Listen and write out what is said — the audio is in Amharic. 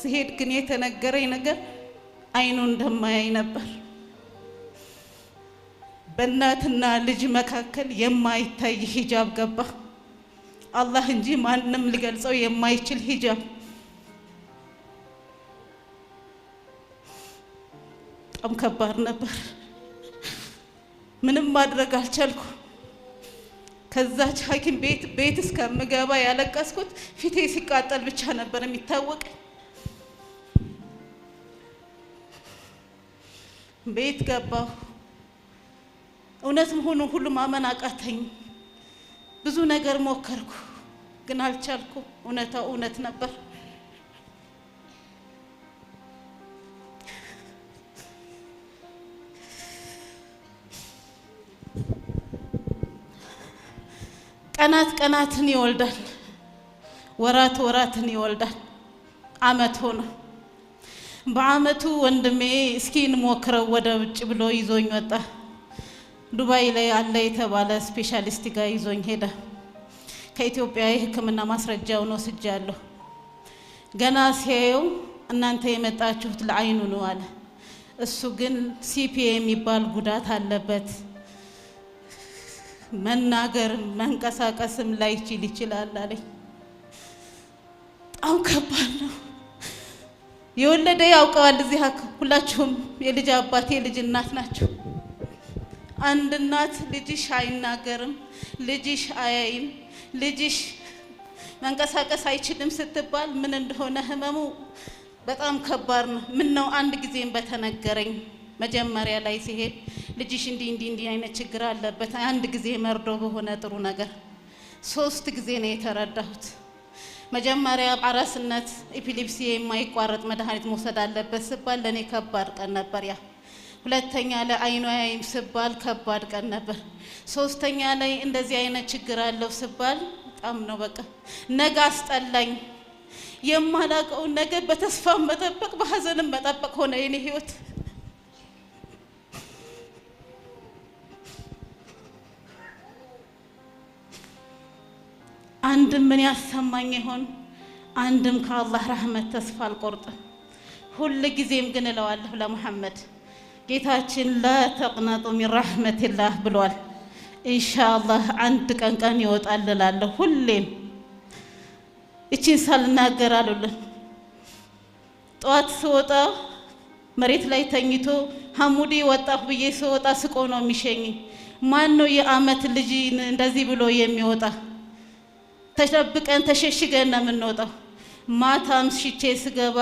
ስሄድ ግን የተነገረኝ ነገር አይኑ እንደማያይ ነበር። በእናትና ልጅ መካከል የማይታይ ሂጃብ ገባ። አላህ እንጂ ማንም ሊገልጸው የማይችል ሂጃብ። በጣም ከባድ ነበር። ምንም ማድረግ አልቻልኩ። ከዛች ሐኪም ቤት እስከምገባ ያለቀስኩት ፊቴ ሲቃጠል ብቻ ነበር የሚታወቅ። ቤት ገባሁ። እውነት መሆኑን ሁሉ ማመን አቃተኝ። ብዙ ነገር ሞከርኩ ግን አልቻልኩም። እውነታው እውነት ነበር። ቀናትን ይወልዳል፣ ወራትን ይወልዳል። አመት ሆነ። በአመቱ ወንድሜ እስኪ እንሞክረው ወደ ውጭ ብሎ ይዞኝ ወጣ። ዱባይ ላይ አለ የተባለ ስፔሻሊስት ጋር ይዞኝ ሄደ። ከኢትዮጵያ የሕክምና ማስረጃውን ወስጃለሁ። ገና ሲያየው እናንተ የመጣችሁት ለአይኑ ነው አለ። እሱ ግን ሲፒ የሚባል ጉዳት አለበት፣ መናገርም መንቀሳቀስም ላይችል ይችላል አለኝ። በጣም ከባድ ነው። የወለደ ያውቀዋል። እዚህ ሁላችሁም የልጅ አባት የልጅ እናት ናችሁ። አንድ እናት ልጅሽ አይናገርም፣ ልጅሽ አያይም፣ ልጅሽ መንቀሳቀስ አይችልም ስትባል ምን እንደሆነ ህመሙ በጣም ከባድ ነው። ምን ነው አንድ ጊዜም በተነገረኝ መጀመሪያ ላይ ሲሄድ ልጅሽ እንዲህ አይነት ችግር አለበት፣ አንድ ጊዜ መርዶ በሆነ ጥሩ ነገር 3 ጊዜ ነው የተረዳሁት። መጀመሪያ አራስነት ኤፒሌፕሲ የማይቋረጥ መድኃኒት መውሰድ አለበት ስባል ለኔ ከባድ ቀን ነበር። ያ ሁለተኛ ላይ አይኑ አያይም ስባል ከባድ ቀን ነበር። ሶስተኛ ላይ እንደዚህ አይነት ችግር አለው ስባል በጣም ነው በቃ ነገ አስጠላኝ። የማላቀው ነገ በተስፋ መጠበቅ በሐዘንም መጠበቅ ሆነ የኔ ህይወት። አንድም ምን ያሰማኝ ይሆን? አንድም ከአላህ ረህመት ተስፋ አልቆርጥም። ሁሉ ጊዜም ግን እለዋለሁ ለሙሐመድ ጌታችን ላ ተቅነጡ ሚን ረህመቲላህ ብሏል። ኢንሻአላህ አንድ ቀን ይወጣል እላለሁ። ሁሌም እቺን ሳልናገር አሉልን። ጧት ስወጣ መሬት ላይ ተኝቶ ሐሙዲ ወጣሁ ብዬ ስወጣ ስቆ ነው የሚሸኝ። ማን ነው የአመት ልጅ እንደዚህ ብሎ የሚወጣ? ተሸብቀን ተሸሽገን ነው የምንወጣው። ማታም ሽቼ ስገባ